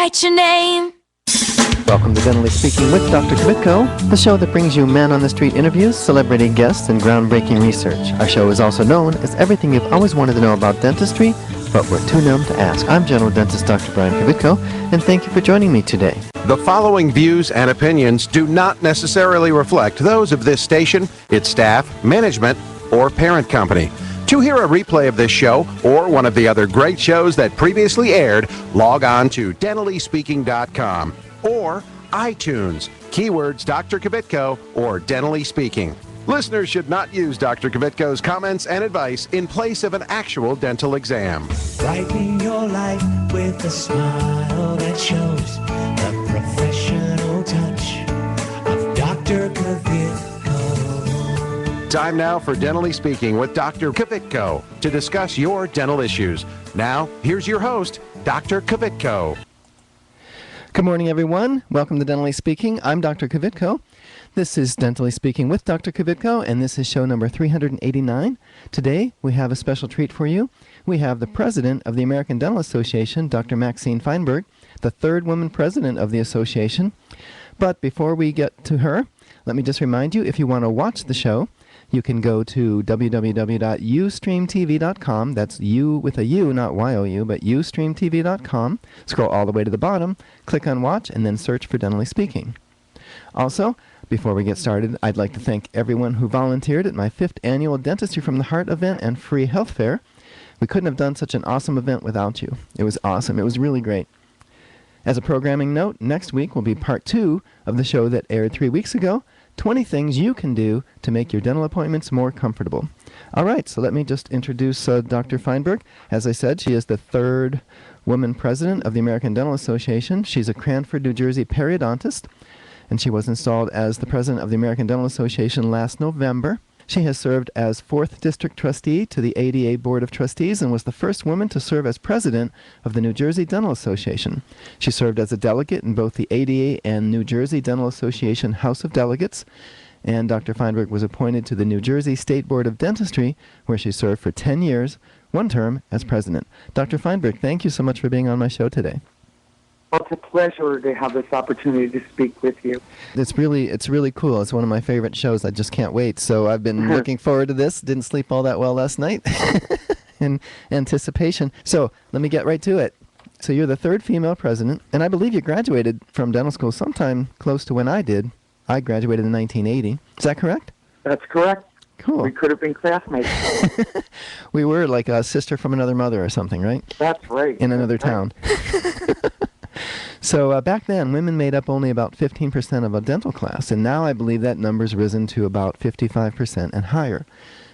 write your name. Welcome to Dentally Speaking with Dr. Kvitko, the show that brings you man-on-the-street interviews, celebrity guests, and groundbreaking research. Our show is also known as everything you've always wanted to know about dentistry, but we're too numb to ask. I'm General Dentist Dr. Brian Kvitko, and thank you for joining me today. The following views and opinions do not necessarily reflect those of this station, its staff, management, or parent company. To hear a replay of this show or one of the other great shows that previously aired, log on to dentallyspeaking.com or iTunes, keywords Dr. Kvitko or Dentally Speaking. Listeners should not use Dr. Kvitko's comments and advice in place of an actual dental exam. Brighten your life with a smile that shows the professional touch of Dr. Kvitko. Time now for Dentally Speaking with Dr. Kvitko to discuss your dental issues. Now, here's your host, Dr. Kvitko. Good morning, everyone. Welcome to Dentally Speaking. I'm Dr. Kvitko. This is Dentally Speaking with Dr. Kvitko, and this is show number 389. Today, we have a special treat for you. We have the president of the American Dental Association, Dr. Maxine Feinberg, the third woman president of the association. But before we get to her, let me just remind you, if you want to watch the show, you can go to www.ustreamtv.com. That's U with a U, not Y-O-U, but ustreamtv.com. Scroll all the way to the bottom, click on Watch, and then search for Dentally Speaking. Also, before we get started, I'd like to thank everyone who volunteered at my 5th annual Dentistry from the Heart event and free health fair. We couldn't have done such an awesome event without you. It was awesome. It was really great. As a programming note, next week will be part 2 of the show that aired 3 weeks ago, 20 things you can do to make your dental appointments more comfortable. All right, so let me just introduce Dr. Feinberg. As I said, she is the third woman president of the American Dental Association. She's a Cranford, New Jersey periodontist, and she was installed as the president of the American Dental Association last November. She has served as 4th District Trustee to the ADA Board of Trustees and was the first woman to serve as president of the New Jersey Dental Association. She served as a delegate in both the ADA and New Jersey Dental Association House of Delegates, and Dr. Feinberg was appointed to the New Jersey State Board of Dentistry, where she served for 10 years, one term as president. Dr. Feinberg, thank you so much for being on my show today. Well, it's a pleasure to have this opportunity to speak with you. It's really cool. It's one of my favorite shows. I just can't wait. So I've been looking forward to this. Didn't sleep all that well last night in anticipation. So let me get right to it. So you're the third female president, and I believe you graduated from dental school sometime close to when I did. I graduated in 1980. Is that correct? That's correct. Cool. We could have been classmates. We were like a sister from another mother or something, right? That's right. In another town. So back then, women made up only about 15% of a dental class, and now I believe that number's risen to about 55% and higher.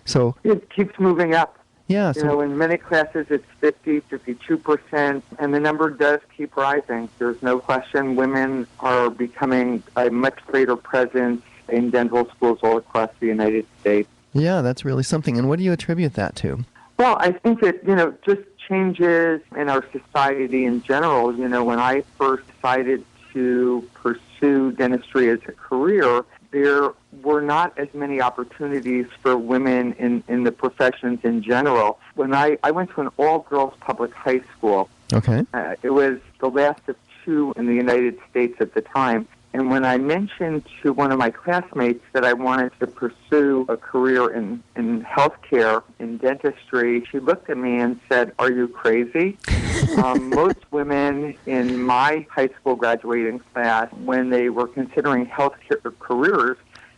So It keeps moving up. yeah, so In many classes it's 50, 52%, and the number does keep rising. There's no question women are becoming a much greater presence in dental schools all across the United States. yeah, that's really something. And what do you attribute that to? Well, I think that, just changes in our society in general. When I first decided to pursue dentistry as a career, there were not as many opportunities for women in the professions in general. When I went to an all-girls public high school, Okay. it was the last of 2 in the United States at the time. And when I mentioned to one of my classmates that I wanted to pursue a career in healthcare, in dentistry, she looked at me and said, "Are you crazy?" Most women in my high school graduating class, when they were considering healthcare careers,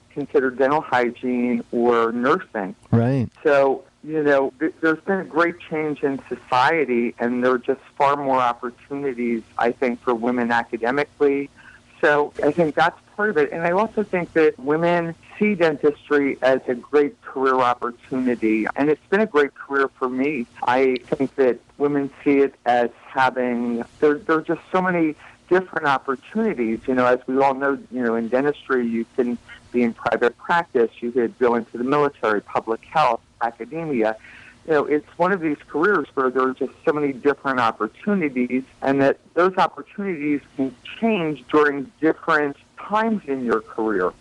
considered dental hygiene or nursing. Right. So, there's been a great change in society, and there are just far more opportunities, I think, for women academically. So I think that's part of it. And I also think that women see dentistry as a great career opportunity. And it's been a great career for me. I think that women see it as having, there are just so many different opportunities. As we all know, in dentistry, you can be in private practice. You could go into the military, public health, academia. It's one of these careers where there are just so many different opportunities, and that those opportunities can change during different times in your career.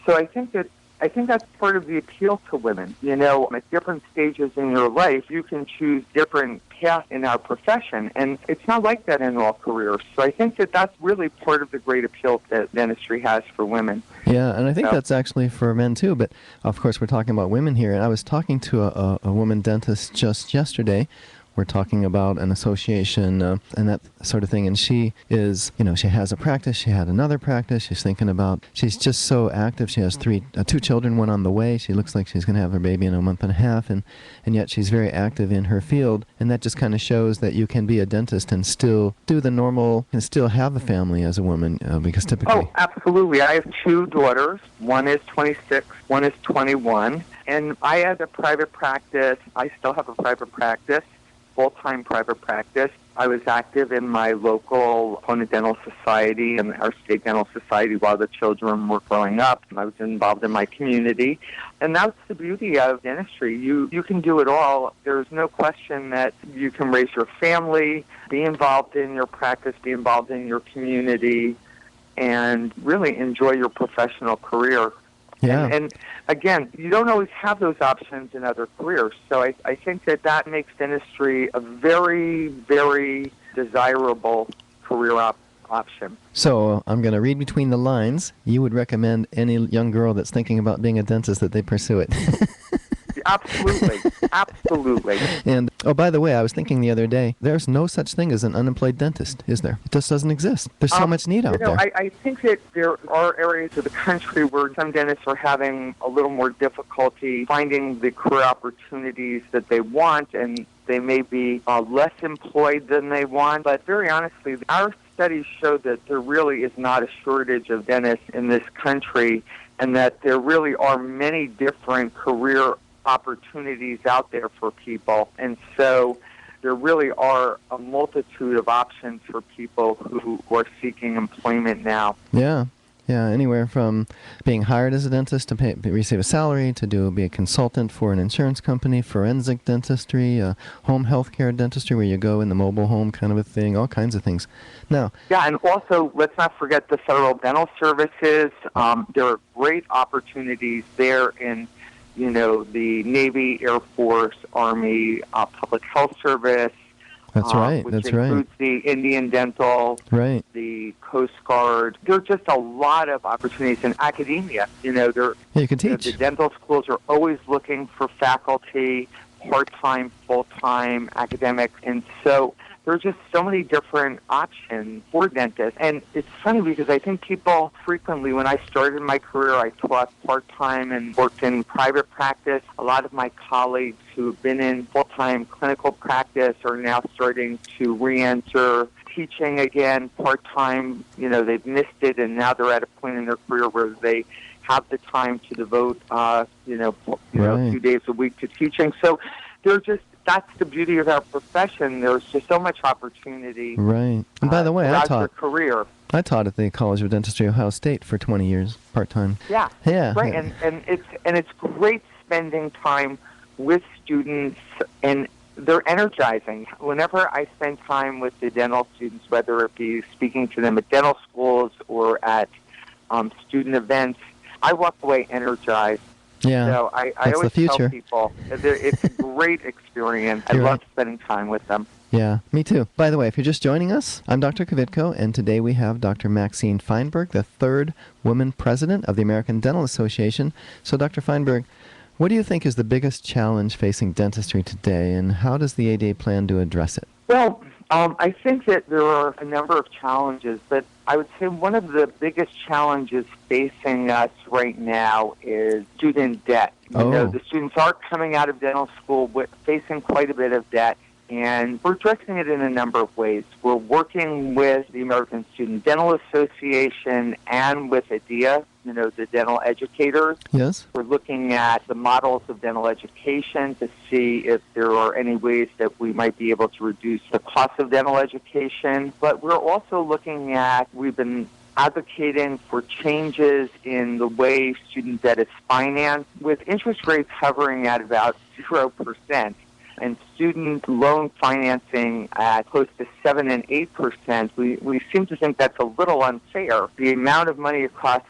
So I think that I think that's part of the appeal to women. You know, at different stages in your life, you can choose different paths in our profession, and it's not like that in all careers. So I think that that's really part of the great appeal that dentistry has for women. Yeah, and I think So- that's actually for men too, but of course we're talking about women here, and I was talking to a woman dentist just yesterday. We're talking about an association and that sort of thing, and she is, she has a practice, she had another practice, she's just so active. She has two children, one on the way. She looks like she's going to have her baby in a month and a half, and yet she's very active in her field, and that just kind of shows that you can be a dentist and still do the normal, and still have a family as a woman, because typically... Oh, absolutely. I have two daughters. One is 26, one is 21, and I had a private practice. I still have a private practice. Full-time private practice. I was active in my local opponent dental society and our state dental society while the children were growing up. I was involved in my community. And that's the beauty of dentistry. You can do it all. There's no question that you can raise your family, be involved in your practice, be involved in your community, and really enjoy your professional career. Yeah. And again, you don't always have those options in other careers. So I think that makes dentistry a very, very desirable career option. So I'm going to read between the lines. You would recommend any young girl that's thinking about being a dentist that they pursue it. Absolutely. Absolutely. And, oh, by the way, I was thinking the other day, there's no such thing as an unemployed dentist, is there? It just doesn't exist. There's so much need out there. I think that there are areas of the country where some dentists are having a little more difficulty finding the career opportunities that they want, and they may be less employed than they want. But very honestly, our studies show that there really is not a shortage of dentists in this country, and that there really are many different career opportunities out there for people. And so there really are a multitude of options for people who are seeking employment now. Yeah. Yeah, anywhere from being hired as a dentist to receive a salary, to be a consultant for an insurance company, forensic dentistry, home health care dentistry where you go in the mobile home kind of a thing, all kinds of things. Now, yeah, and also let's not forget the federal dental services. There are great opportunities there in the Navy, Air Force, Army, Public Health Service. That's right. Which That's includes the Indian Dental, right, the Coast Guard. There are just a lot of opportunities in academia. You can teach. The dental schools are always looking for faculty, part-time, full-time, academic, and so there are just so many different options for dentists. And it's funny because I think people frequently, when I started my career, I taught part-time and worked in private practice. A lot of my colleagues who have been in full-time clinical practice are now starting to re-enter teaching again part-time. They've missed it, and now they're at a point in their career where they have the time to devote, a few days a week to teaching. So that's the beauty of our profession. There's just so much opportunity. Right. And by the way, I taught at the College of Dentistry, Ohio State, for 20 years, part-time. Yeah. Yeah. Right. Yeah. And it's great spending time with students, and they're energizing. Whenever I spend time with the dental students, whether it be speaking to them at dental schools or at student events, I walk away energized. Yeah, so I always tell people it's a great experience. I love spending time with them. Yeah, me too. By the way, if you're just joining us, I'm Dr. Kvitko, and today we have Dr. Maxine Feinberg, the third woman president of the American Dental Association. So, Dr. Feinberg, what do you think is the biggest challenge facing dentistry today, and how does the ADA plan to address it? Well, I think that there are a number of challenges, but I would say one of the biggest challenges facing us right now is student debt. The students are coming out of dental school facing quite a bit of debt, and we're addressing it in a number of ways. We're working with the American Student Dental Association and with ADEA, the dental educators. Yes. We're looking at the models of dental education to see if there are any ways that we might be able to reduce the cost of dental education. But we're also looking at, we've been advocating for changes in the way student debt is financed, with interest rates hovering at about 0%. And student loan financing at close to 7 and 8%, we seem to think that's a little unfair. The amount of money it costs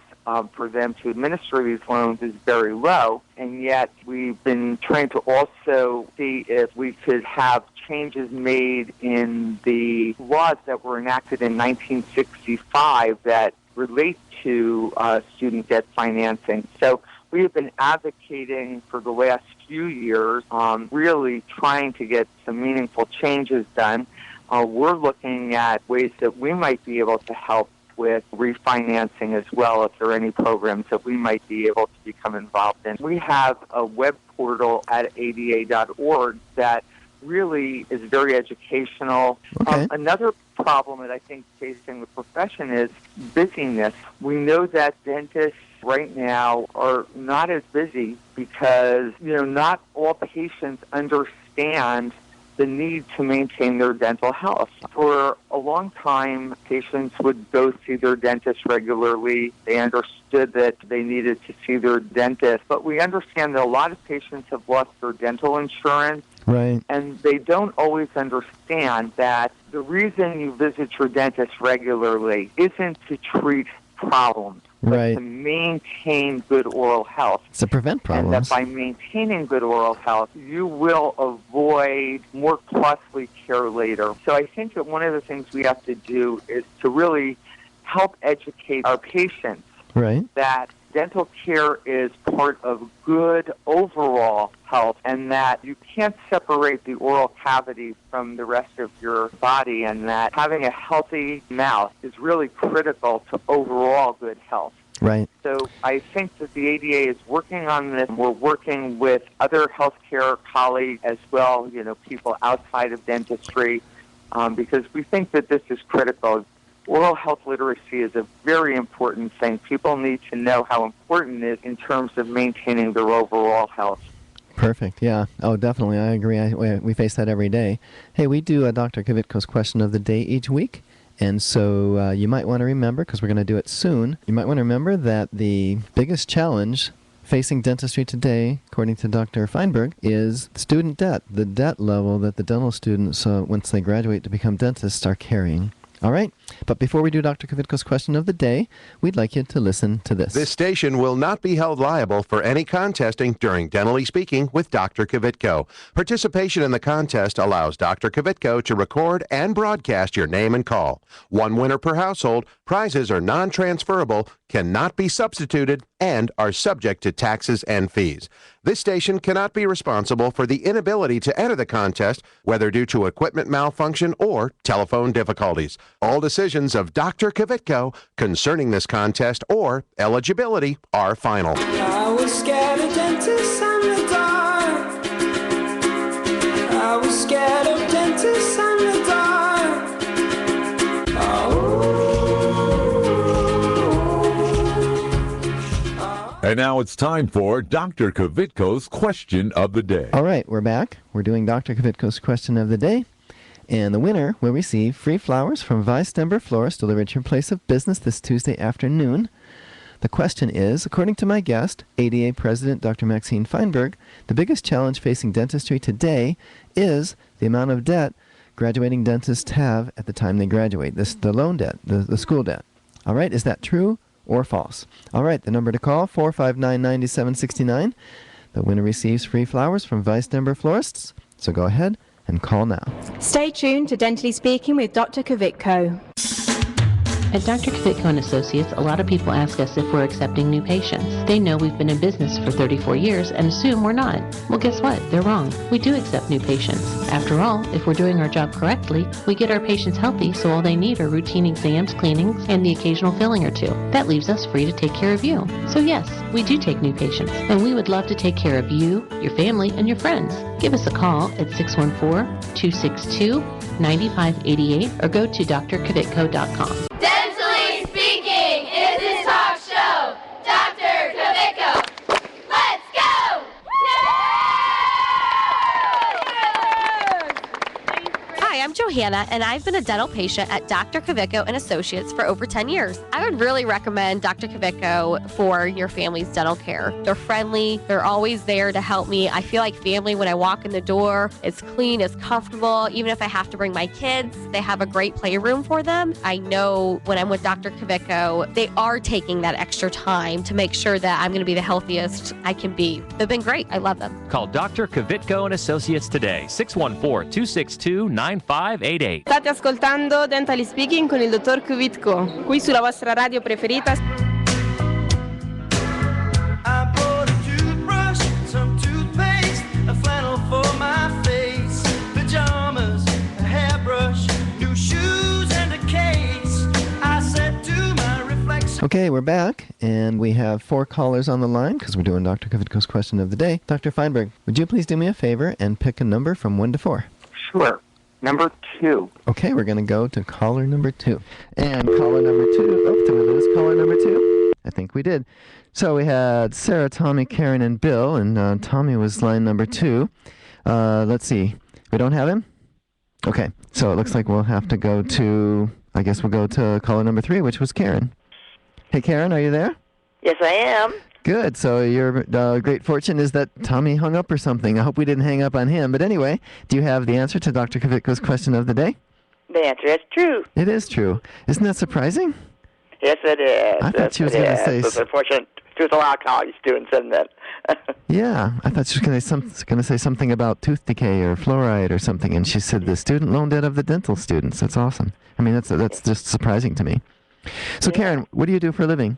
for them to administer these loans is very low. And yet we've been trying to also see if we could have changes made in the laws that were enacted in 1965 that relate to student debt financing. So we have been advocating for the last few years, really trying to get some meaningful changes done. We're looking at ways that we might be able to help with refinancing as well, if there are any programs that we might be able to become involved in. We have a web portal at ada.org that really is very educational. Okay. Another problem that I think facing the profession is busyness. We know that dentists right now are not as busy because, not all patients understand the need to maintain their dental health. For a long time, patients would go see their dentist regularly. They understood that they needed to see their dentist, but we understand that a lot of patients have lost their dental insurance. Right. And they don't always understand that the reason you visit your dentist regularly isn't to treat problems, but Right. to maintain good oral health. It's to prevent And that problems. by maintaining good oral health, you will avoid more costly care later. So I think that one of the things we have to do is to really help educate our patients Right. that dental care is part of good overall health, and that you can't separate the oral cavity from the rest of your body, and that having a healthy mouth is really critical to overall good health. Right. So I think that the ADA is working on this. We're working with other healthcare colleagues as well, people outside of dentistry, because we think that this is critical. Oral health literacy is a very important thing. People need to know how important it is in terms of maintaining their overall health. Perfect. Yeah. Oh, definitely. I agree. We face that every day. Hey, we do Dr. Kvitko's question of the day each week. And so you might want to remember, because we're going to do it soon, you might want to remember that the biggest challenge facing dentistry today, according to Dr. Feinberg, is student debt, the debt level that the dental students, once they graduate to become dentists, are carrying. All right, but before we do Dr. Kvitko's question of the day, we'd like you to listen to this. This station will not be held liable for any contesting during Dentally Speaking with Dr. Kvitko. Participation in the contest allows Dr. Kvitko to record and broadcast your name and call. One winner per household. Prizes are non-transferable, cannot be substituted, and are subject to taxes and fees. This station cannot be responsible for the inability to enter the contest, whether due to equipment malfunction or telephone difficulties. All decisions of Dr. Kvitko concerning this contest or eligibility are final. I was scared of dentists in the dark. I was scared of dentists in the dark. And now it's time for Dr. Kvitko's question of the day. All right, we're back. We're doing Dr. Kvitko's question of the day. And the winner will receive free flowers from Weistember Florist delivered to your place of business this Tuesday afternoon. The question is, according to my guest, ADA President Dr. Maxine Feinberg, the biggest challenge facing dentistry today is the amount of debt graduating dentists have at the time they graduate, the loan debt, the school debt. All right, is that true or false? All right, the number to call, 459-9769. The winner receives free flowers from Weistember Florists, so go ahead and call now. Stay tuned to Dentally Speaking with Dr. Kvitko. At Dr. Kvitko & Associates, a lot of people ask us if we're accepting new patients. They know we've been in business for 34 years and assume we're not. Well, guess what? They're wrong. We do accept new patients. After all, if we're doing our job correctly, we get our patients healthy, so all they need are routine exams, cleanings, and the occasional filling or two. That leaves us free to take care of you. So yes, we do take new patients, and we would love to take care of you, your family, and your friends. Give us a call at 614-262-9588 or go to drkvitko.com. Dentally Speaking is his talk show. Dr. Kvitko. Let's go! Hi, I'm Johanna, and I've been a dental patient at Dr. Kvitko and Associates for over 10 years. I would really recommend Dr. Kvitko for your family's dental care. They're friendly. They're always there to help me. I feel like family when I walk in the door. It's clean, it's comfortable. Even if I have to bring my kids, they have a great playroom for them. I know when I'm with Dr. Kvitko, they are taking that extra time to make sure that I'm going to be the healthiest I can be. They've been great. I love them. Call Dr. Kvitko and Associates today, 614-262-9588. State ascoltando Dentally Speaking con il dottor Kvitko, qui sulla vostra radio preferita. I bought a toothbrush, some toothpaste, a flannel for my face, pajamas, a hairbrush, new shoes, and a case. I said to my reflection. Okay, we're back, and we have 4 callers on the line because we're doing Dr. Kvitko's question of the day. Dr. Feinberg, would you please do me a favor and pick a number from 1 to 4? Sure. Number 2. Okay, we're going to go to caller number 2. And caller number 2, oh, did we lose caller number 2? I think we did. So we had Sarah, Tommy, Karen, and Bill, and Tommy was line number 2. Let's see. We don't have him? Okay, so it looks like we'll have to go to, I guess we'll go to caller number 3, which was Karen. Hey, Karen, are you there? Yes, I am. Good. So your great fortune is that Tommy hung up or something. I hope we didn't hang up on him. But anyway, do you have the answer to Dr. Kvitko's question of the day? The answer is true. It is true. Isn't that surprising? Yes, it is. I thought she was going to say... It's unfortunate. There's a lot of college students in that. Yeah, I thought she was going to say something about tooth decay or fluoride or something, and she said the student loan debt of the dental students. That's awesome. I mean, that's just surprising to me. So, Karen, what do you do for a living?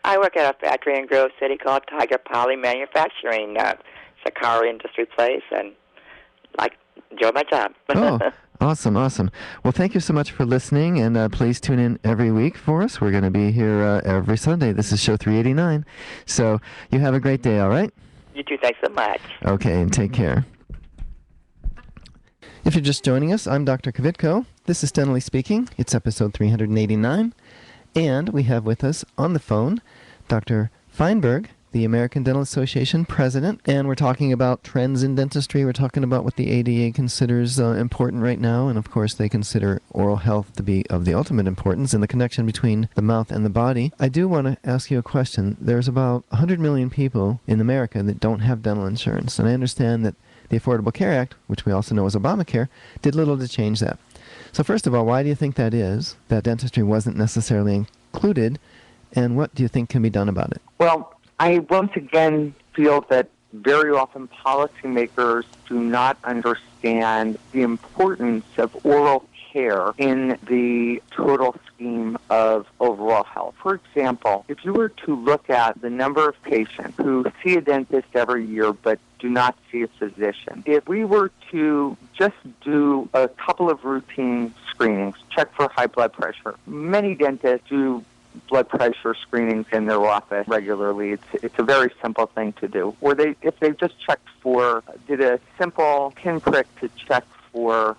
I work at a factory in Grove City called Tiger Poly Manufacturing. It's a car industry place, and I enjoy my job. Oh, awesome. Well, thank you so much for listening, and please tune in every week for us. We're going to be here every Sunday. This is show 389. So you have a great day, all right? You too. Thanks so much. Okay, and take care. If you're just joining us, I'm Dr. Kvitko. This is Dentally Speaking. It's episode 389. And we have with us on the phone Dr. Feinberg, the American Dental Association president. And we're talking about trends in dentistry. We're talking about what the ADA considers important right now. And of course, they consider oral health to be of the ultimate importance and the connection between the mouth and the body. I do want to ask you a question. There's about 100 million people in America that don't have dental insurance. And I understand that the Affordable Care Act, which we also know as Obamacare, did little to change that. So first of all, why do you think that is, that dentistry wasn't necessarily included, and what do you think can be done about it? Well, I once again feel that very often policymakers do not understand the importance of oral care in the total scheme of overall health. For example, if you were to look at the number of patients who see a dentist every year but do not see a physician, if we were to just do a couple of routine screenings, check for high blood pressure, many dentists do blood pressure screenings in their office regularly. It's a very simple thing to do. Or if they just did a simple pinprick to check for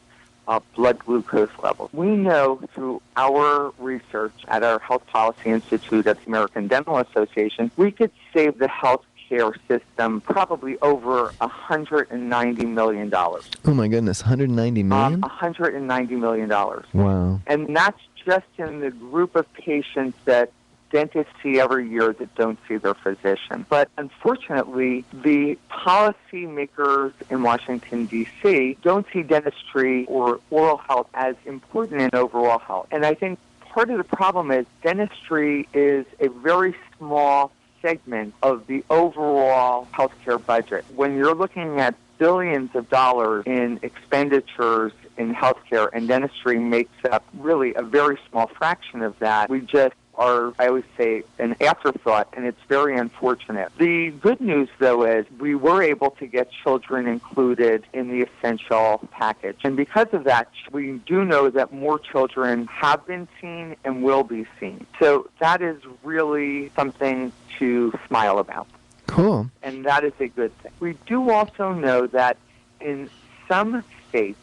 blood glucose levels. We know through our research at our Health Policy Institute at the American Dental Association, we could save the health care system probably over $190 million. Oh my goodness, $190 million? $190 million. Wow. And that's just in the group of patients that dentists see every year that don't see their physician. But unfortunately, the policymakers in Washington, D.C. don't see dentistry or oral health as important in overall health. And I think part of the problem is dentistry is a very small segment of the overall healthcare budget. When you're looking at billions of dollars in expenditures in healthcare, and dentistry makes up really a very small fraction of that, we just are, I always say, an afterthought, and it's very unfortunate. The good news, though, is we were able to get children included in the essential package. And because of that, we do know that more children have been seen and will be seen. So that is really something to smile about. Cool. And that is a good thing. We do also know that in some states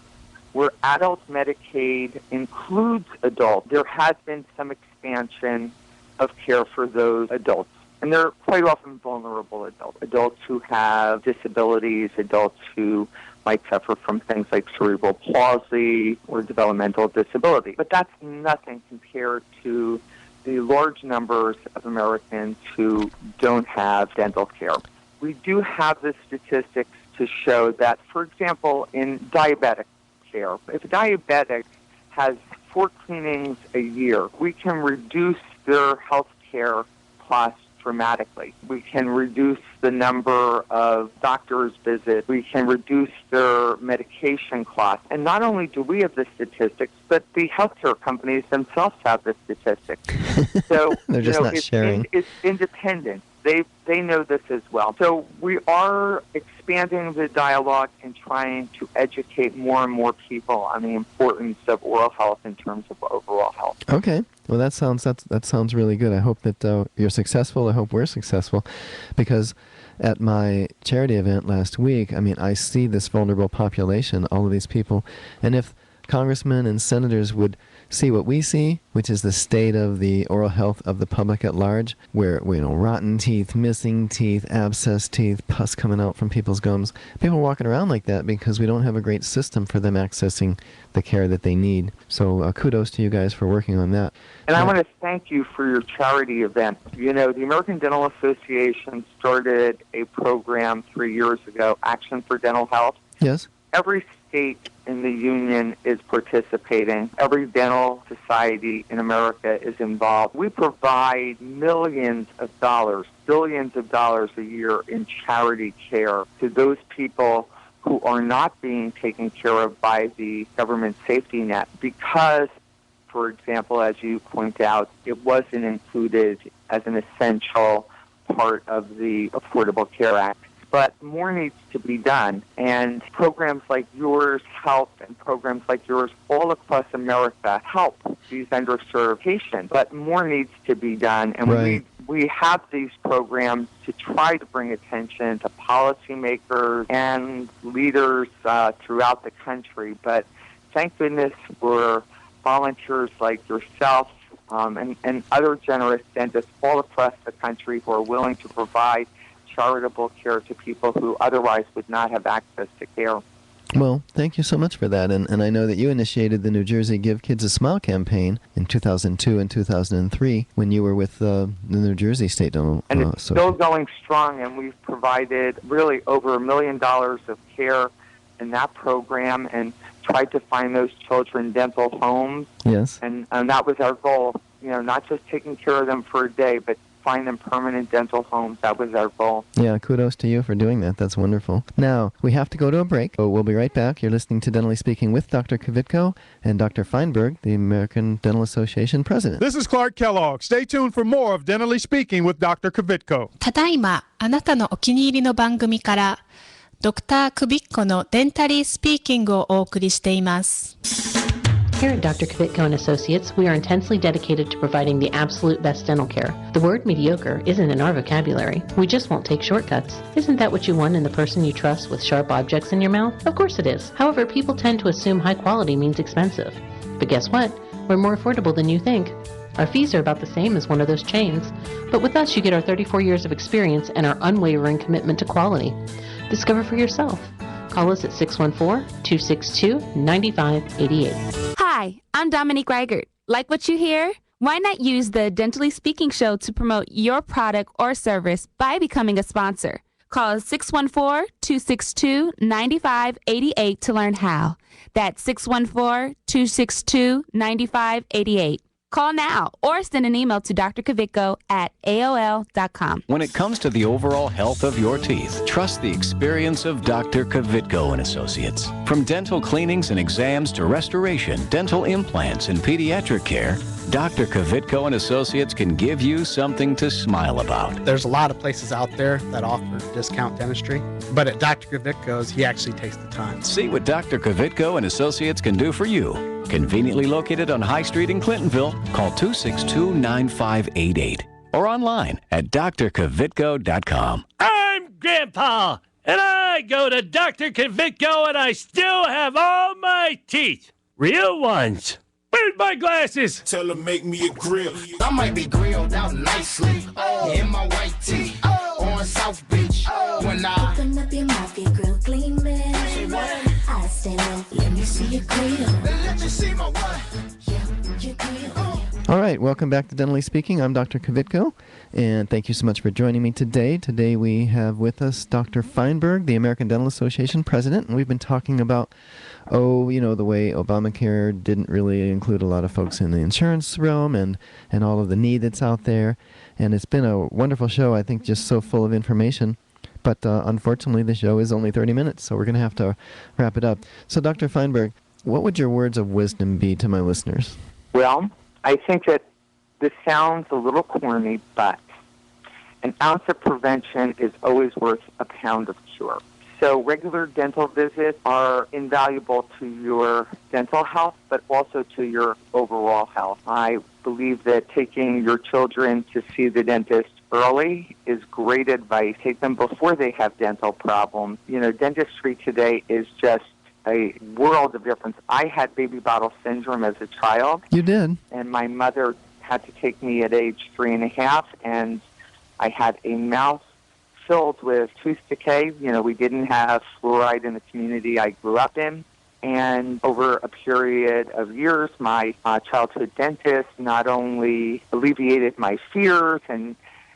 where adult Medicaid includes adults, there has been some expansion of care for those adults. And they're quite often vulnerable adults who have disabilities, adults who might suffer from things like cerebral palsy or developmental disability. But that's nothing compared to the large numbers of Americans who don't have dental care. We do have the statistics to show that, for example, in diabetic care, if a diabetic has 4 cleanings a year, we can reduce their health care costs dramatically. We can reduce the number of doctor's visits. We can reduce their medication costs. And not only do we have the statistics, but the healthcare companies themselves have the statistics. So They're just not sharing. It's independent. They know this as well. So we are expanding the dialogue and trying to educate more and more people on the importance of oral health in terms of overall health. Okay. Well, that sounds really good. I hope that you're successful. I hope we're successful, because at my charity event last week, I mean, I see this vulnerable population, all of these people, and if congressmen and senators would see what we see, which is the state of the oral health of the public at large, where, rotten teeth, missing teeth, abscessed teeth, pus coming out from people's gums. People are walking around like that because we don't have a great system for them accessing the care that they need. So kudos to you guys for working on that. And I want to thank you for your charity event. The American Dental Association started a program 3 years ago, Action for Dental Health. Yes. Every state in the union is participating. Every dental society in America is involved. We provide millions of dollars, billions of dollars a year in charity care to those people who are not being taken care of by the government safety net because, for example, as you point out, it wasn't included as an essential part of the Affordable Care Act. But more needs to be done, and programs like yours help, and programs like yours all across America help these underserved patients. But more needs to be done, and we have these programs to try to bring attention to policymakers and leaders throughout the country. But thank goodness for volunteers like yourself and other generous dentists all across the country who are willing to provide charitable care to people who otherwise would not have access to care. Well, thank you so much for that. And I know that you initiated the New Jersey Give Kids a Smile campaign in 2002 and 2003 when you were with the New Jersey State Dental And it's still going strong, and we've provided really over $1 million of care in that program and tried to find those children dental homes. Yes. And that was our goal, not just taking care of them for a day, but find them permanent dental homes. That was our goal. Yeah, kudos to you for doing that. That's wonderful. Now, we have to go to a break. So we'll be right back. You're listening to Dentally Speaking with Dr. Kvitko and Dr. Feinberg, the American Dental Association president. This is Clark Kellogg. Stay tuned for more of Dentally Speaking with Dr. Kvitko. ただいま、あなたのお気に入りの番組から、ドクタークビッコのデンタリースピーキングをお送りしています。Here at Dr. Kvitko and Associates, we are intensely dedicated to providing the absolute best dental care. The word mediocre isn't in our vocabulary. We just won't take shortcuts. Isn't that what you want in the person you trust with sharp objects in your mouth? Of course it is. However, people tend to assume high quality means expensive. But guess what? We're more affordable than you think. Our fees are about the same as one of those chains. But with us, you get our 34 years of experience and our unwavering commitment to quality. Discover for yourself. Call us at 614-262-9588. Hi, I'm Dominique Reichert. Like what you hear? Why not use the Dentally Speaking show to promote your product or service by becoming a sponsor? Call 614-262-9588 to learn how. That's 614-262-9588. Call now or send an email to drkvitko@aol.com. When it comes to the overall health of your teeth, trust the experience of Dr. Kvitko and Associates. From dental cleanings and exams to restoration, dental implants, and pediatric care, Dr. Kvitko and Associates can give you something to smile about. There's a lot of places out there that offer discount dentistry, but at Dr. Kvitko's, he actually takes the time. See what Dr. Kvitko and Associates can do for you. Conveniently located on High Street in Clintonville, call 262-9588 or online at drkvitko.com. I'm Grandpa, and I go to Dr. Kvitko, and I still have all my teeth. Real ones. Where's my glasses? Tell her make me a grill. I might be grilled out nicely in my white tee. On South Beach. When I open up your mouth, get grill clean, man. I stay low, let me see your grill. let you see my what? Yeah, your grill. All right, welcome back to Dentally Speaking. I'm Dr. Kvitko, and thank you so much for joining me today. Today we have with us Dr. Feinberg, the American Dental Association president, and we've been talking about, the way Obamacare didn't really include a lot of folks in the insurance realm and all of the need that's out there. And it's been a wonderful show, I think, just so full of information. But unfortunately, the show is only 30 minutes, so we're going to have to wrap it up. So, Dr. Feinberg, what would your words of wisdom be to my listeners? Well, I think that this sounds a little corny, but an ounce of prevention is always worth a pound of cure. So regular dental visits are invaluable to your dental health, but also to your overall health. I believe that taking your children to see the dentist early is great advice. Take them before they have dental problems. Dentistry today is just a world of difference. I had baby bottle syndrome as a child. You did? And my mother had to take me at age 3.5, and I had a mouth filled with tooth decay. We didn't have fluoride in the community I grew up in. And over a period of years, my childhood dentist not only alleviated my fears and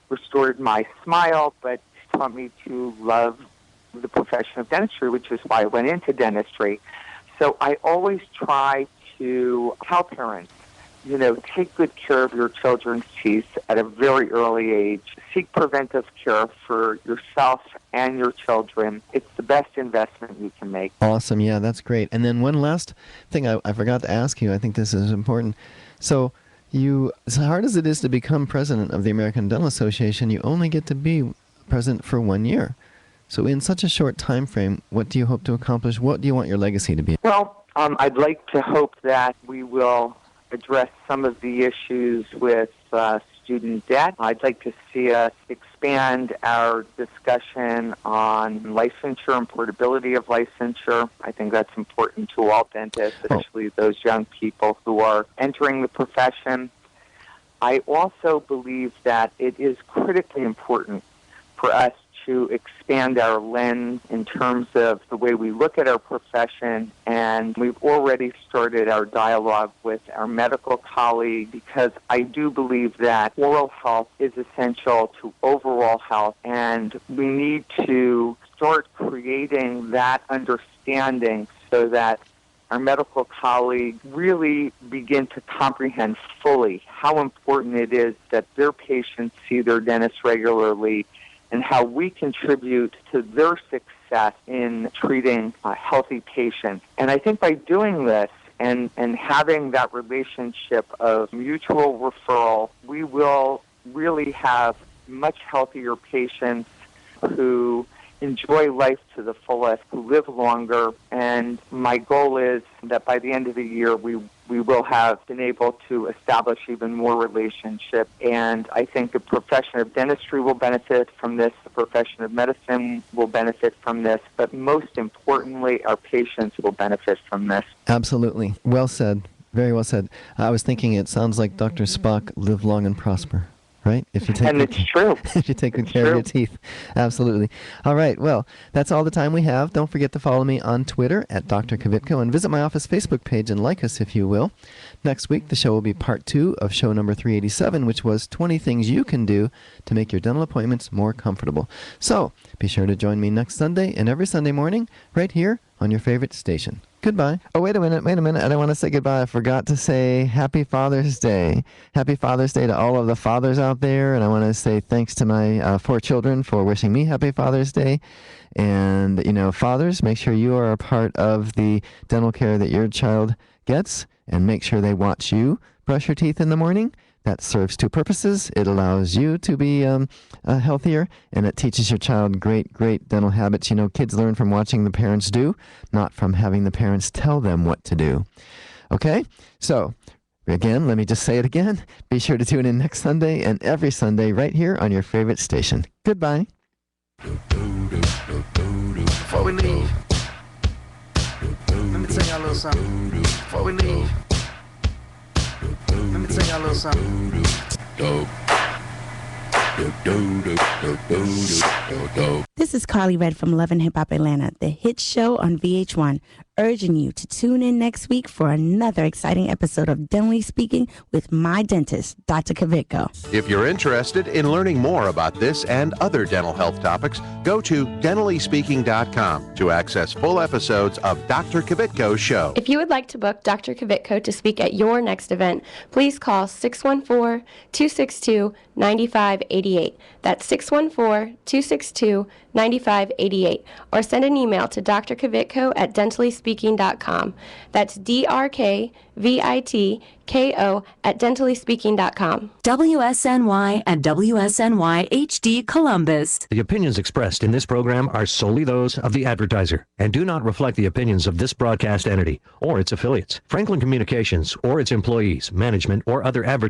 restored my smile, but taught me to love the profession of dentistry, which is why I went into dentistry. So I always try to tell parents, take good care of your children's teeth at a very early age. Seek preventive care for yourself and your children. It's the best investment you can make. Awesome. Yeah, that's great. And then one last thing I forgot to ask you. I think this is important. So as hard as it is to become president of the American Dental Association, you only get to be president for 1 year. So in such a short time frame, what do you hope to accomplish? What do you want your legacy to be? Well, I'd like to hope that we will address some of the issues with student debt. I'd like to see us expand our discussion on licensure and portability of licensure. I think that's important to all dentists, especially those young people who are entering the profession. I also believe that it is critically important for us to expand our lens in terms of the way we look at our profession, and we've already started our dialogue with our medical colleague, because I do believe that oral health is essential to overall health, and we need to start creating that understanding so that our medical colleagues really begin to comprehend fully how important it is that their patients see their dentist regularly, and how we contribute to their success in treating healthy patients. And I think by doing this and having that relationship of mutual referral, we will really have much healthier patients who enjoy life to the fullest, who live longer. And my goal is that by the end of the year, we will have been able to establish even more relationship. And I think the profession of dentistry will benefit from this. The profession of medicine will benefit from this. But most importantly, our patients will benefit from this. Absolutely. Well said. Very well said. I was thinking it sounds like Dr. Spock, live long and prosper. Right? If you take true. If you take good care of your teeth. Absolutely. All right. Well, that's all the time we have. Don't forget to follow me on Twitter at Dr. Kvitko and visit my office Facebook page and like us if you will. Next week, the show will be part 2 of show number 387, which was 20 things you can do to make your dental appointments more comfortable. So be sure to join me next Sunday and every Sunday morning right here on your favorite station. Goodbye. Oh, wait a minute. I don't want to say goodbye. I forgot to say Happy Father's Day. Happy Father's Day to all of the fathers out there. And I want to say thanks to my 4 children for wishing me Happy Father's Day. And, fathers, make sure you are a part of the dental care that your child gets. And make sure they watch you brush your teeth in the morning. That serves 2 purposes. It allows you to be healthier, and it teaches your child great dental habits. Kids learn from watching the parents do, not from having the parents tell them what to do. Okay? So, again, let me just say it again. Be sure to tune in next Sunday and every Sunday right here on your favorite station. Goodbye. Before we leave, let me tell y'all a little something. Before we leave, let me tell y'all a little something. This is Carly Red from Love and Hip Hop Atlanta, the hit show on VH1, urging you to tune in next week for another exciting episode of Dentally Speaking with my dentist, Dr. Kvitko. If you're interested in learning more about this and other dental health topics, go to dentallyspeaking.com to access full episodes of Dr. Kvitko's show. If you would like to book Dr. Kvitko to speak at your next event, please call 614-262-9588. That's 614-262-9588. Or send an email to Dr. Kvitko at dentallyspeaking.com. That's DRKVITKO at dentallyspeaking.com. WSNY and WSNY HD Columbus. The opinions expressed in this program are solely those of the advertiser and do not reflect the opinions of this broadcast entity or its affiliates, Franklin Communications, or its employees, management, or other advertisers.